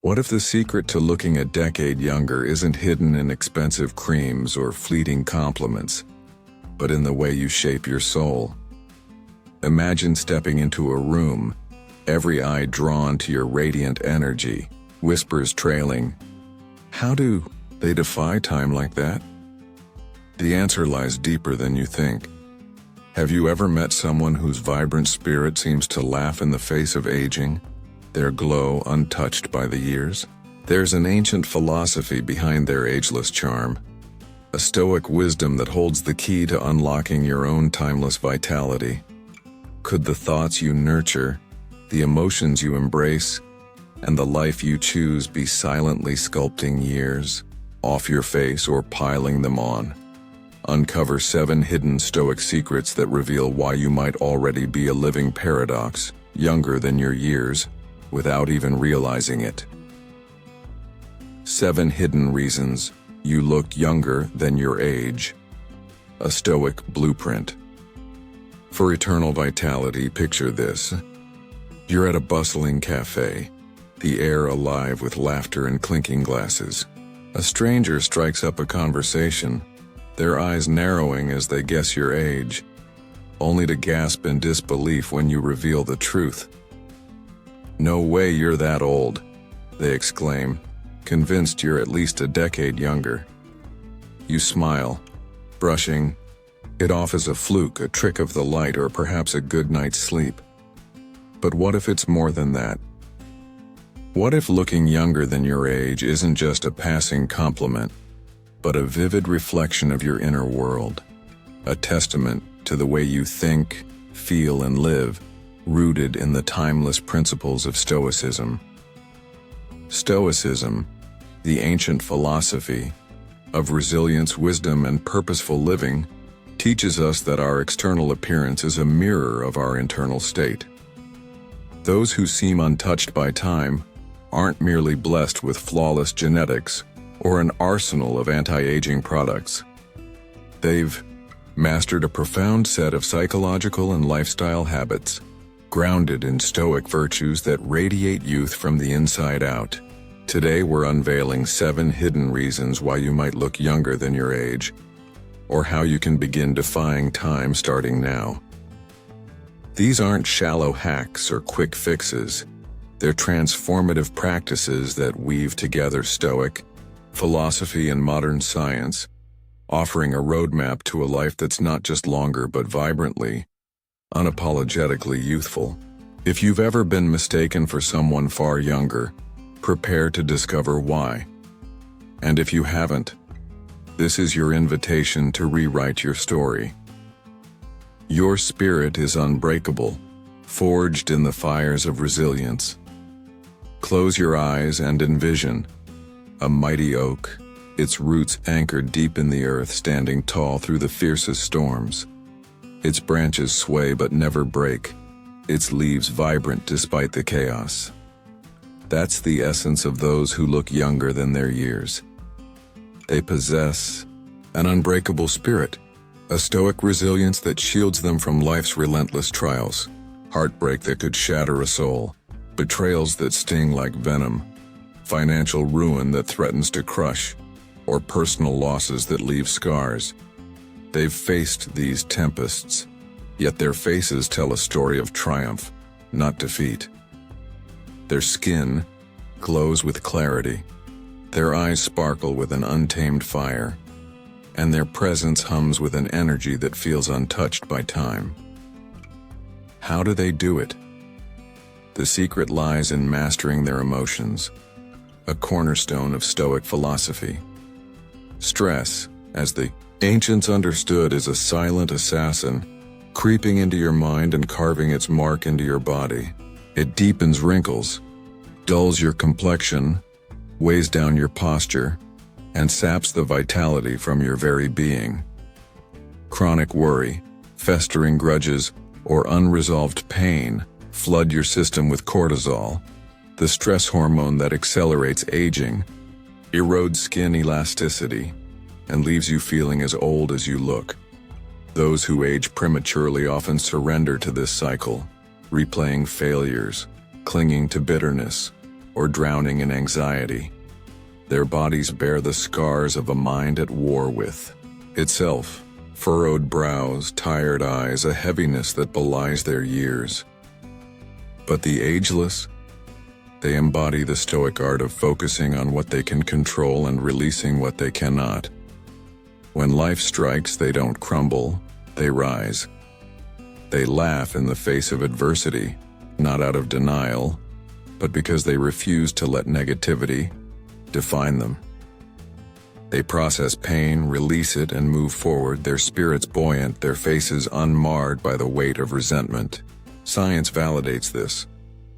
What if the secret to looking a decade younger isn't hidden in expensive creams or fleeting compliments, but in the way you shape your soul? Imagine stepping into a room, every eye drawn to your radiant energy, whispers trailing. How do they defy time like that? The answer lies deeper than you think. Have you ever met someone whose vibrant spirit seems to laugh in the face of aging, their glow untouched by the years? There's an ancient philosophy behind their ageless charm, a Stoic wisdom that holds the key to unlocking your own timeless vitality. Could the thoughts you nurture, the emotions you embrace, and the life you choose be silently sculpting years off your face or piling them on? Uncover 7 hidden Stoic secrets that reveal why you might already be a living paradox, younger than your years, without even realizing it. 7 hidden reasons you look younger than your age. A Stoic blueprint. For eternal vitality, picture this. You're at a bustling cafe, the air alive with laughter and clinking glasses. A stranger strikes up a conversation, their eyes narrowing as they guess your age, only to gasp in disbelief when you reveal the truth. "No way you're that old," they exclaim, convinced you're at least a decade younger. You smile, brushing it off as a fluke, a trick of the light, or perhaps a good night's sleep. But what if it's more than that? What if looking younger than your age isn't just a passing compliment, but a vivid reflection of your inner world, a testament to the way you think, feel, and live, rooted in the timeless principles of Stoicism? Stoicism, the ancient philosophy of resilience, wisdom, and purposeful living, teaches us that our external appearance is a mirror of our internal state. Those who seem untouched by time aren't merely blessed with flawless genetics or an arsenal of anti-aging products. They've mastered a profound set of psychological and lifestyle habits, grounded in Stoic virtues that radiate youth from the inside out. Today we're unveiling 7 hidden reasons why you might look younger than your age, or how you can begin defying time starting now. These aren't shallow hacks or quick fixes. They're transformative practices that weave together Stoic philosophy and modern science, offering a roadmap to a life that's not just longer but vibrantly, unapologetically youthful. If you've ever been mistaken for someone far younger, prepare to discover why. And if you haven't, this is your invitation to rewrite your story. Your spirit is unbreakable, forged in the fires of resilience. Close your eyes and envision a mighty oak, its roots anchored deep in the earth, standing tall through the fiercest storms. Its branches sway but never break, its leaves vibrant despite the chaos. That's the essence of those who look younger than their years. They possess an unbreakable spirit, a Stoic resilience that shields them from life's relentless trials, heartbreak that could shatter a soul, betrayals that sting like venom, financial ruin that threatens to crush, or personal losses that leave scars. They've faced these tempests, yet their faces tell a story of triumph, not defeat. Their skin glows with clarity, their eyes sparkle with an untamed fire, and their presence hums with an energy that feels untouched by time. How do they do it? The secret lies in mastering their emotions, a cornerstone of Stoic philosophy. Stress, as the ancients understood, is a silent assassin, creeping into your mind and carving its mark into your body. It deepens wrinkles, dulls your complexion, weighs down your posture, and saps the vitality from your very being. Chronic worry, festering grudges, or unresolved pain flood your system with cortisol, the stress hormone that accelerates aging, erodes skin elasticity, and leaves you feeling as old as you look. Those who age prematurely often surrender to this cycle, replaying failures, clinging to bitterness, or drowning in anxiety. Their bodies bear the scars of a mind at war with itself. Furrowed brows, tired eyes, a heaviness that belies their years. But the ageless, they embody the Stoic art of focusing on what they can control and releasing what they cannot. When life strikes, they don't crumble, they rise. They laugh in the face of adversity, not out of denial, but because they refuse to let negativity define them. They process pain, release it, and move forward, their spirits buoyant, their faces unmarred by the weight of resentment. Science validates this.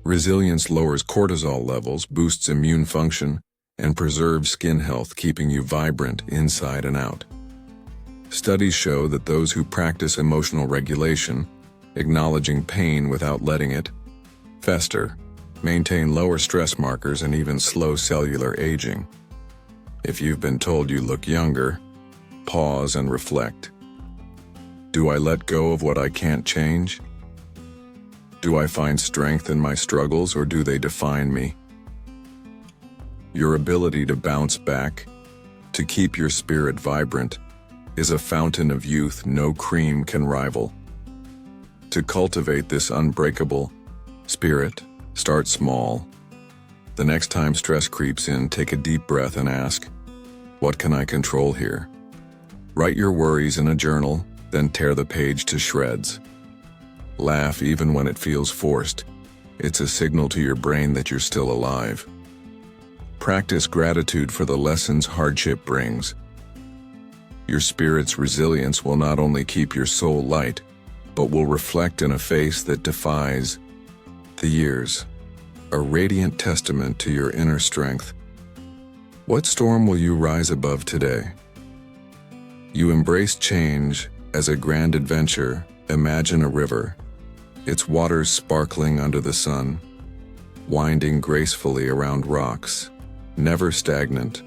Resilience lowers cortisol levels, boosts immune function, and preserves skin health, keeping you vibrant inside and out. Studies show that those who practice emotional regulation, acknowledging pain without letting it fester, maintain lower stress markers and even slow cellular aging. If you've been told you look younger, pause and reflect. Do I let go of what I can't change? Do I find strength in my struggles, or do they define me? Your ability to bounce back, to keep your spirit vibrant, is a fountain of youth no cream can rival. To cultivate this unbreakable spirit, start small. The next time stress creeps in, take a deep breath and ask, what can I control here? Write your worries in a journal, then tear the page to shreds. Laugh even when it feels forced. It's a signal to your brain that you're still alive. Practice gratitude for the lessons hardship brings. Your spirit's resilience will not only keep your soul light, but will reflect in a face that defies the years. A radiant testament to your inner strength. What storm will you rise above today? You embrace change as a grand adventure. Imagine a river, its waters sparkling under the sun, winding gracefully around rocks, never stagnant,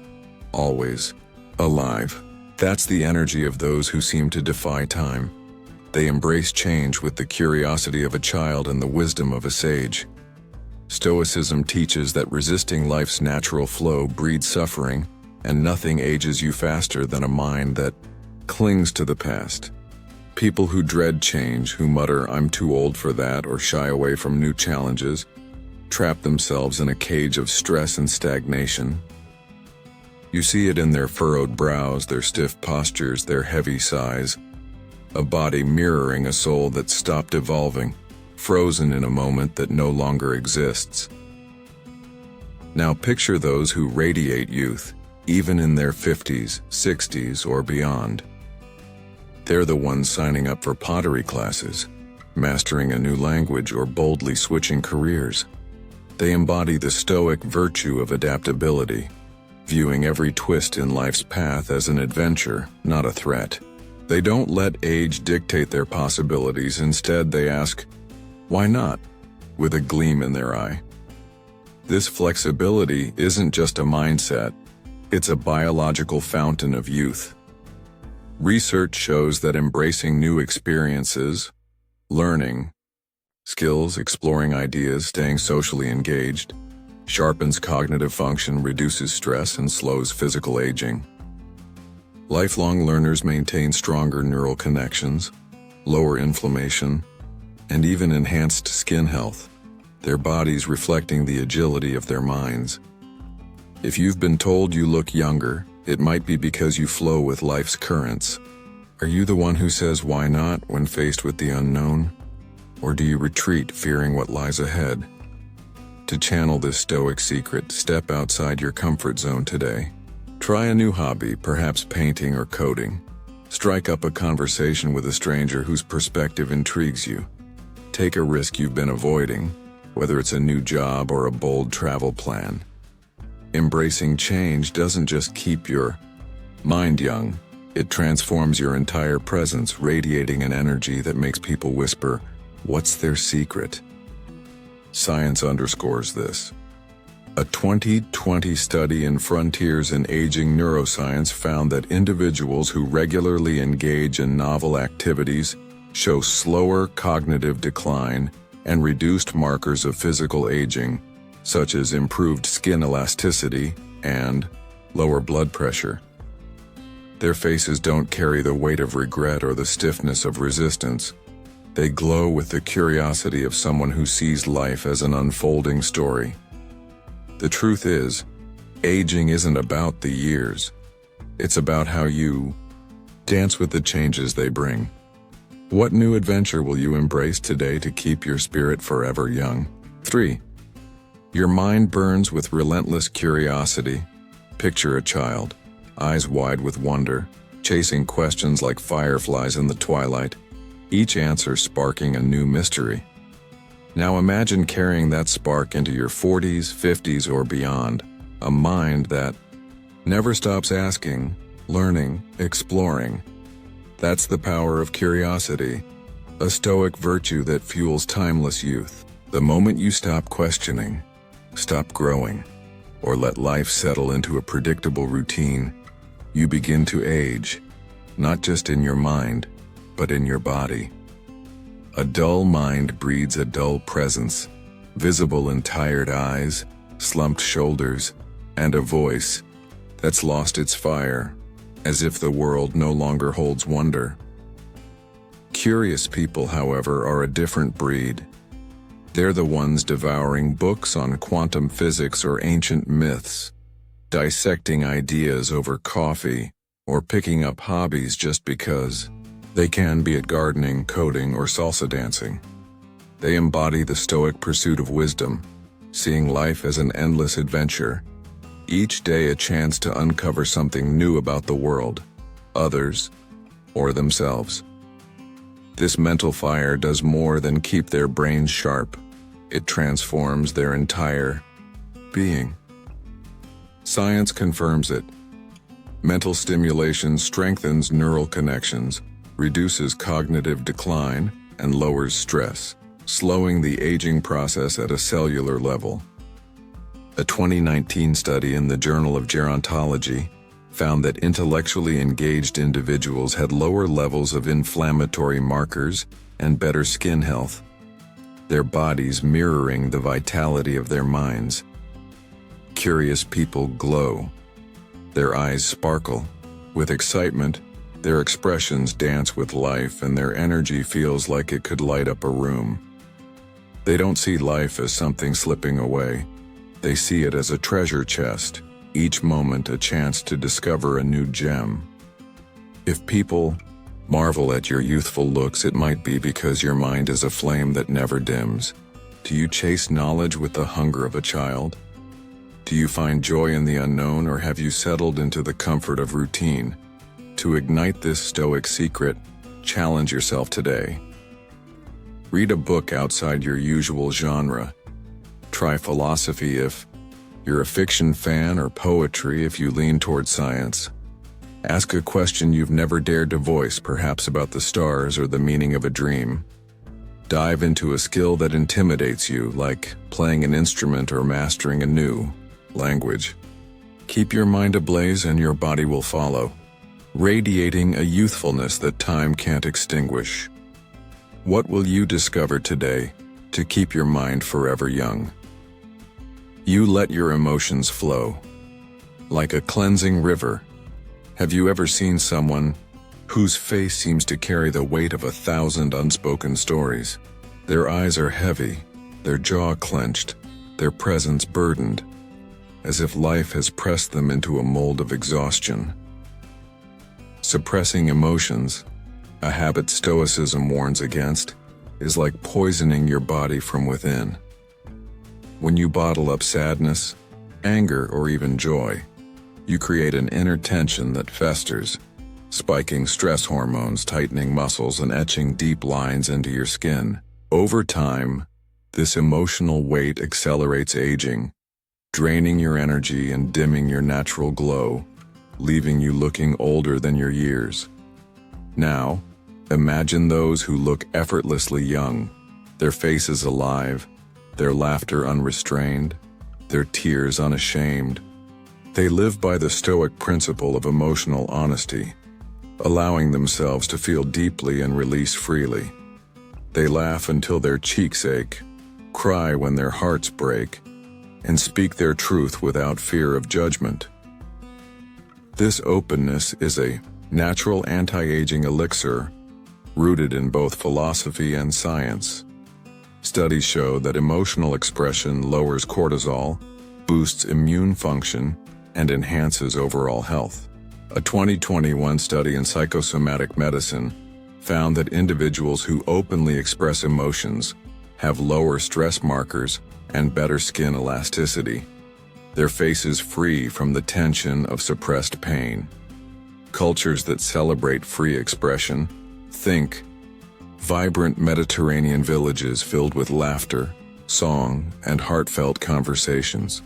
always alive. That's the energy of those who seem to defy time. They embrace change with the curiosity of a child and the wisdom of a sage. Stoicism teaches that resisting life's natural flow breeds suffering, and nothing ages you faster than a mind that clings to the past. People who dread change, who mutter, "I'm too old for that," or shy away from new challenges, trap themselves in a cage of stress and stagnation. You see it in their furrowed brows, their stiff postures, their heavy sighs, a body mirroring a soul that stopped evolving, frozen in a moment that no longer exists. Now picture those who radiate youth, even in their 50s, 60s, or beyond. They're the ones signing up for pottery classes, mastering a new language, or boldly switching careers. They embody the Stoic virtue of adaptability, viewing every twist in life's path as an adventure, not a threat. They don't let age dictate their possibilities. Instead, they ask, "Why not?" with a gleam in their eye. This flexibility isn't just a mindset, it's a biological fountain of youth. Research shows that embracing new experiences, learning skills, exploring ideas, staying socially engaged, sharpens cognitive function, reduces stress, and slows physical aging. Lifelong learners maintain stronger neural connections, lower inflammation, and even enhanced skin health, their bodies reflecting the agility of their minds. If you've been told you look younger, it might be because you flow with life's currents. Are you the one who says "why not" when faced with the unknown? Or do you retreat, fearing what lies ahead? To channel this Stoic secret, step outside your comfort zone today. Try a new hobby, perhaps painting or coding. Strike up a conversation with a stranger whose perspective intrigues you. Take a risk you've been avoiding, whether it's a new job or a bold travel plan. Embracing change doesn't just keep your mind young, it transforms your entire presence, radiating an energy that makes people whisper, "What's their secret?" Science underscores this. A 2020 study in Frontiers in Aging Neuroscience found that individuals who regularly engage in novel activities show slower cognitive decline and reduced markers of physical aging, such as improved skin elasticity and lower blood pressure. Their faces don't carry the weight of regret or the stiffness of resistance. They glow with the curiosity of someone who sees life as an unfolding story. The truth is, aging isn't about the years. It's about how you dance with the changes they bring. What new adventure will you embrace today to keep your spirit forever young? 3. Your mind burns with relentless curiosity. Picture a child, eyes wide with wonder, chasing questions like fireflies in the twilight, each answer sparking a new mystery. Now imagine carrying that spark into your 40s, 50s, or beyond, a mind that never stops asking, learning, exploring. That's the power of curiosity, a Stoic virtue that fuels timeless youth. The moment you stop questioning, stop growing, or let life settle into a predictable routine, you begin to age, not just in your mind, but in your body. A dull mind breeds a dull presence, visible in tired eyes, slumped shoulders, and a voice that's lost its fire, as if the world no longer holds wonder. Curious people, however, are a different breed. They're the ones devouring books on quantum physics or ancient myths, dissecting ideas over coffee, or picking up hobbies just because they can, be it gardening, coding, or salsa dancing. They embody the Stoic pursuit of wisdom, seeing life as an endless adventure, each day a chance to uncover something new about the world, others, or themselves. This mental fire does more than keep their brains sharp. It transforms their entire being. Science confirms it. Mental stimulation strengthens neural connections, reduces cognitive decline, and lowers stress, slowing the aging process at a cellular level. A 2019 study in the Journal of Gerontology found that intellectually engaged individuals had lower levels of inflammatory markers and better skin health, their bodies mirroring the vitality of their minds. Curious people glow. Their eyes sparkle with excitement. Their expressions dance with life, and their energy feels like it could light up a room. They don't see life as something slipping away. They see it as a treasure chest, each moment a chance to discover a new gem. If people marvel at your youthful looks, it might be because your mind is a flame that never dims. Do you chase knowledge with the hunger of a child? Do you find joy in the unknown, or have you settled into the comfort of routine? To ignite this Stoic secret, challenge yourself today. Read a book outside your usual genre. Try philosophy if you're a fiction fan, or poetry if you lean toward science. Ask a question you've never dared to voice, perhaps about the stars or the meaning of a dream. Dive into a skill that intimidates you, like playing an instrument or mastering a new language. Keep your mind ablaze and your body will follow, radiating a youthfulness that time can't extinguish. What will you discover today to keep your mind forever young? You let your emotions flow. Like a cleansing river. Have you ever seen someone whose face seems to carry the weight of 1,000 unspoken stories? Their eyes are heavy, their jaw clenched, their presence burdened, as if life has pressed them into a mold of exhaustion. Suppressing emotions, a habit Stoicism warns against, is like poisoning your body from within. When you bottle up sadness, anger, or even joy, you create an inner tension that festers, spiking stress hormones, tightening muscles, and etching deep lines into your skin. Over time, this emotional weight accelerates aging, draining your energy and dimming your natural glow, leaving you looking older than your years. Now, imagine those who look effortlessly young, their faces alive, their laughter unrestrained, their tears unashamed. They live by the Stoic principle of emotional honesty, allowing themselves to feel deeply and release freely. They laugh until their cheeks ache, cry when their hearts break, and speak their truth without fear of judgment. This openness is a natural anti-aging elixir rooted in both philosophy and science. Studies show that emotional expression lowers cortisol, boosts immune function, and enhances overall health. A 2021 study in psychosomatic medicine found that individuals who openly express emotions have lower stress markers and better skin elasticity. Their faces free from the tension of suppressed pain. Cultures that celebrate free expression, think vibrant Mediterranean villages filled with laughter, song, and heartfelt conversations,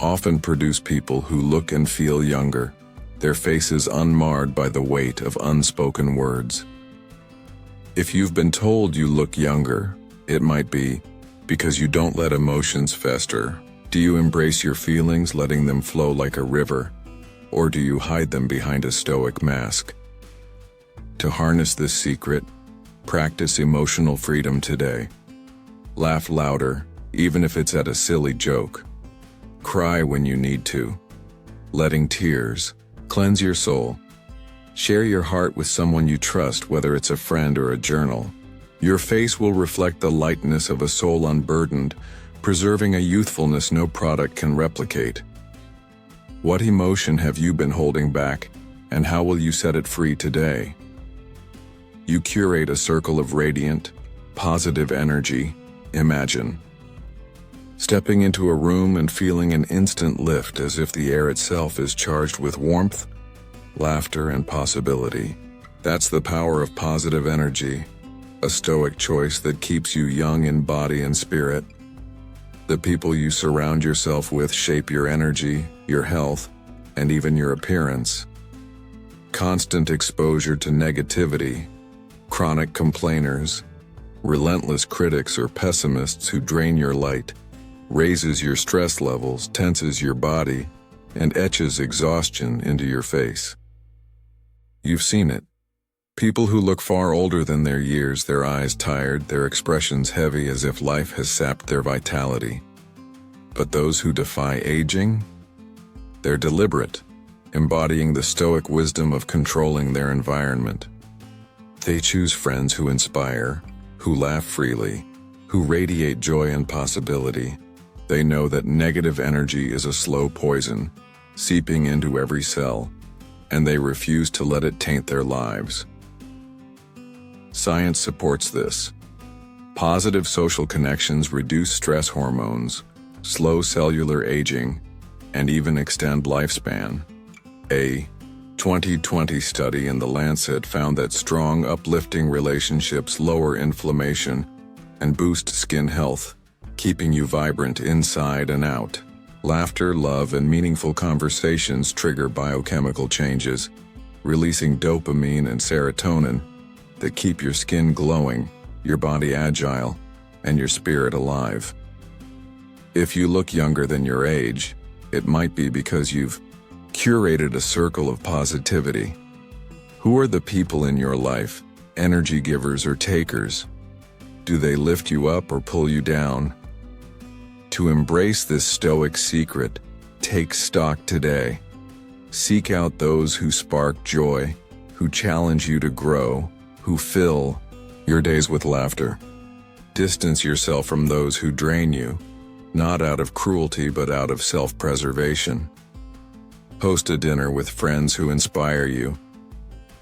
often produce people who look and feel younger, their faces unmarred by the weight of unspoken words. If you've been told you look younger, it might be because you don't let emotions fester. Do you embrace your feelings, letting them flow like a river, or do you hide them behind a stoic mask? To harness this secret, practice emotional freedom today. Laugh louder, even if it's at a silly joke. Cry when you need to. Letting tears cleanse your soul. Share your heart with someone you trust, whether it's a friend or a journal. Your face will reflect the lightness of a soul unburdened, preserving a youthfulness no product can replicate. What emotion have you been holding back, and how will you set it free today? You curate a circle of radiant, positive energy. Imagine stepping into a room and feeling an instant lift, as if the air itself is charged with warmth, laughter, and possibility. That's the power of positive energy, a stoic choice that keeps you young in body and spirit. The people you surround yourself with shape your energy, your health, and even your appearance. Constant exposure to negativity, chronic complainers, relentless critics, or pessimists who drain your light, raises your stress levels, tenses your body, and etches exhaustion into your face. You've seen it. People who look far older than their years, their eyes tired, their expressions heavy as if life has sapped their vitality. But those who defy aging, they're deliberate, embodying the stoic wisdom of controlling their environment. They choose friends who inspire, who laugh freely, who radiate joy and possibility. They know that negative energy is a slow poison, seeping into every cell, and they refuse to let it taint their lives. Science supports this. Positive social connections reduce stress hormones, slow cellular aging, and even extend lifespan. A 2020 study in The Lancet found that strong, uplifting relationships lower inflammation and boost skin health, keeping you vibrant inside and out. Laughter, love, and meaningful conversations trigger biochemical changes, releasing dopamine and serotonin that keep your skin glowing, your body agile, and your spirit alive. If you look younger than your age, it might be because you've curated a circle of positivity. Who are the people in your life, energy givers or takers? Do they lift you up or pull you down? To embrace this stoic secret, take stock today. Seek out those who spark joy, who challenge you to grow, who fill your days with laughter. Distance yourself from those who drain you, not out of cruelty but out of self-preservation. Host a dinner with friends who inspire you.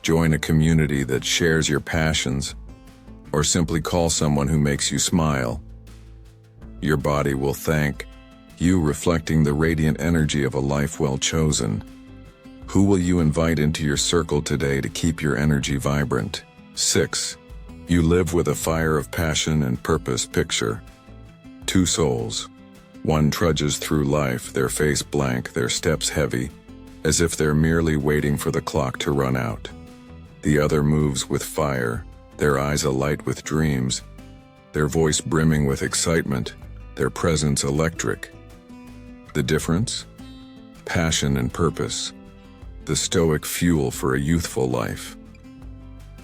Join a community that shares your passions, or simply call someone who makes you smile. Your body will thank you, reflecting the radiant energy of a life well chosen. Who will you invite into your circle today to keep your energy vibrant? 6. You live with a fire of passion and purpose. Picture two souls. One trudges through life, their face blank, their steps heavy, as if they're merely waiting for the clock to run out. The other moves with fire, their eyes alight with dreams, their voice brimming with excitement, their presence electric. The difference? Passion and purpose, the stoic fuel for a youthful life.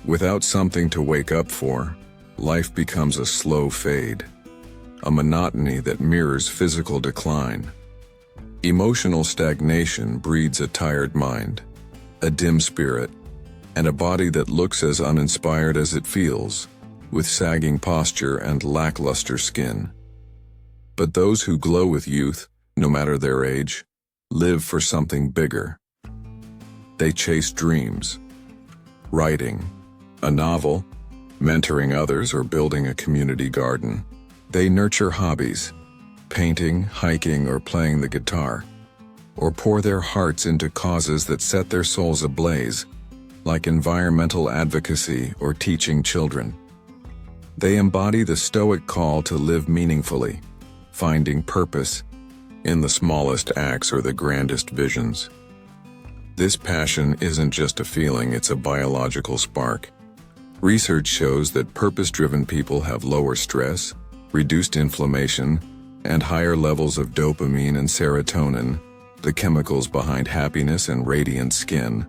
Without something to wake up for, life becomes a slow fade. a monotony that mirrors physical decline. Emotional stagnation breeds a tired mind, a dim spirit, and a body that looks as uninspired as it feels, with sagging posture and lackluster skin. But those who glow with youth, no matter their age, live for something bigger. They chase dreams, writing a novel, mentoring others, or building a community garden. They nurture hobbies, painting, hiking, or playing the guitar, or pour their hearts into causes that set their souls ablaze, like environmental advocacy or teaching children. They embody the Stoic call to live meaningfully, finding purpose in the smallest acts or the grandest visions. This passion isn't just a feeling, it's a biological spark. Research shows that purpose-driven people have lower stress, reduced inflammation, and higher levels of dopamine and serotonin, the chemicals behind happiness and radiant skin.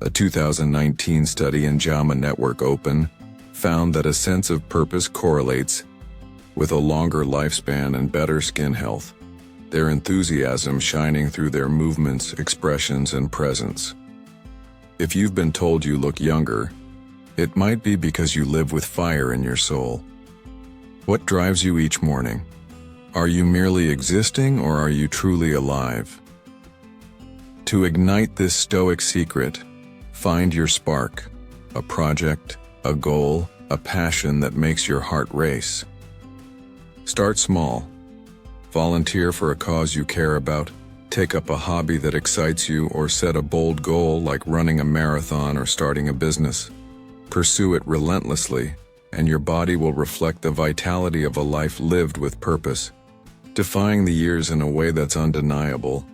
A 2019 study in JAMA Network Open found that a sense of purpose correlates with a longer lifespan and better skin health, their enthusiasm shining through their movements, expressions, and presence. If you've been told you look younger, it might be because you live with fire in your soul. What drives you each morning? Are you merely existing, or are you truly alive? To ignite this Stoic secret, find your spark, a project, a goal, a passion that makes your heart race. Start small. Volunteer for a cause you care about, take up a hobby that excites you, or set a bold goal like running a marathon or starting a business. Pursue it relentlessly, and your body will reflect the vitality of a life lived with purpose, defying the years in a way that's undeniable.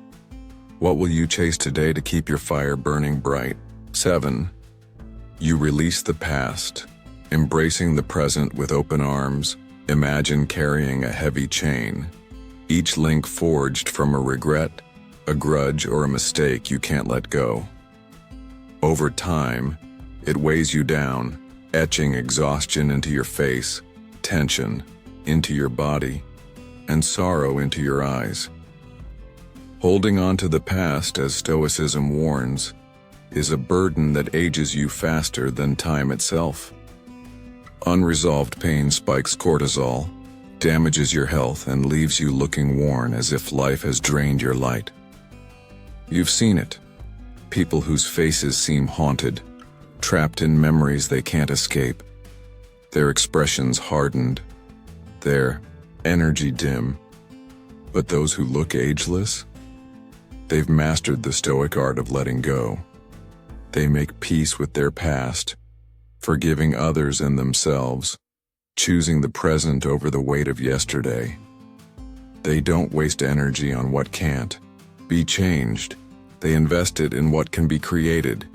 What will you chase today to keep your fire burning bright? 7. You release the past. Embracing the present with open arms, imagine carrying a heavy chain, each link forged from a regret, a grudge, or a mistake you can't let go. Over time, it weighs you down, etching exhaustion into your face, tension into your body, and sorrow into your eyes. Holding on to the past, as Stoicism warns, is a burden that ages you faster than time itself. Unresolved pain spikes cortisol, damages your health, and leaves you looking worn, as if life has drained your light. You've seen it. People whose faces seem haunted, trapped in memories they can't escape. Their expressions hardened, their energy dim. But those who look ageless, they've mastered the Stoic art of letting go. They make peace with their past, forgiving others and themselves, choosing the present over the weight of yesterday. They don't waste energy on what can't be changed. They invest it in what can be created.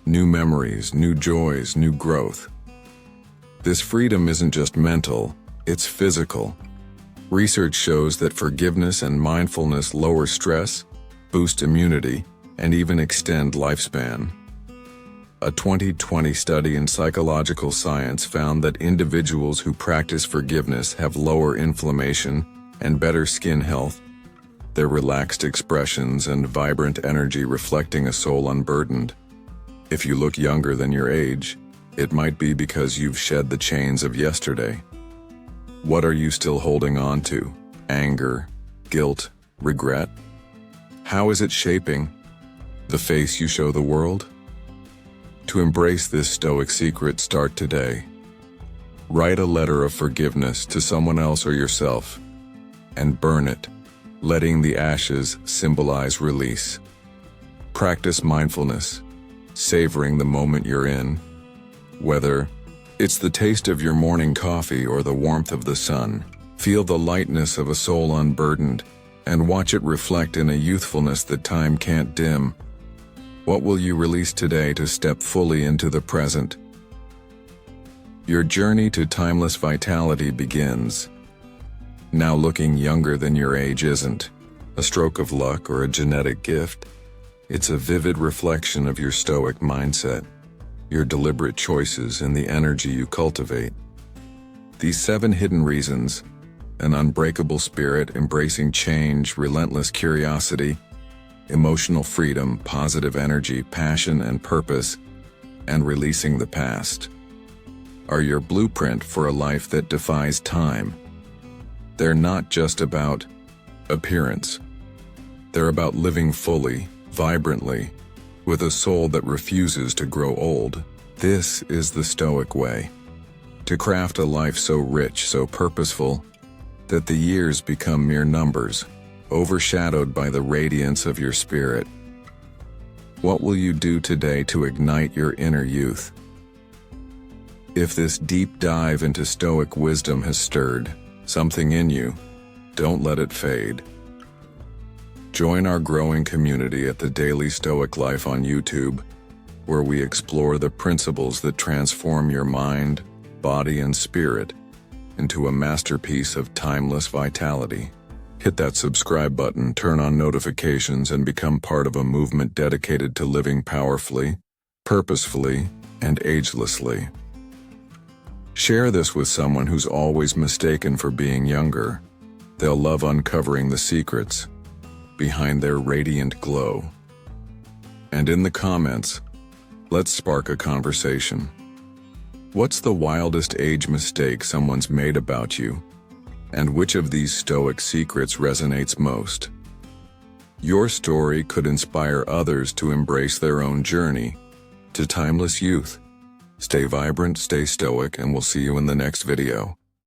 New memories, new joys, new growth. This freedom isn't just mental, it's physical. Research shows that forgiveness and mindfulness lower stress, boost immunity, and even extend lifespan. A 2020 study in psychological science found that individuals who practice forgiveness have lower inflammation and better skin health, their relaxed expressions and vibrant energy reflecting a soul unburdened. If you look younger than your age, it might be because you've shed the chains of yesterday. What are you still holding on to? Anger, guilt, regret? How is it shaping the face you show the world? To embrace this Stoic secret, start today. Write a letter of forgiveness to someone else or yourself, and burn it, letting the ashes symbolize release. Practice mindfulness, savoring the moment you're in, whether it's the taste of your morning coffee or the warmth of the sun. Feel the lightness of a soul unburdened, and watch it reflect in a youthfulness that time can't dim. What will you release today to step fully into the present? Your journey to timeless vitality begins. Now, looking younger than your age isn't a stroke of luck or a genetic gift. It's a vivid reflection of your Stoic mindset, your deliberate choices, and the energy you cultivate. These 7 hidden reasons An unbreakable spirit, embracing change, relentless curiosity, emotional freedom, positive energy, passion and purpose, and releasing the past are your blueprint for a life that defies time. They're not just about appearance. They're about living fully, vibrantly, with a soul that refuses to grow old. This is the Stoic way. To craft a life so rich, so purposeful, that the years become mere numbers, overshadowed by the radiance of your spirit. What will you do today to ignite your inner youth? If this deep dive into Stoic wisdom has stirred something in you, don't let it fade. Join our growing community at the Daily Stoic Life on YouTube, where we explore the principles that transform your mind, body, and spirit into a masterpiece of timeless vitality. Hit that subscribe button, turn on notifications, and become part of a movement dedicated to living powerfully, purposefully, and agelessly. Share this with someone who's always mistaken for being younger. They'll love uncovering the secrets behind their radiant glow. And in the comments, let's spark a conversation. What's the wildest age mistake someone's made about you? And which of these Stoic secrets resonates most? Your story could inspire others to embrace their own journey to timeless youth. Stay vibrant, stay stoic, and we'll see you in the next video.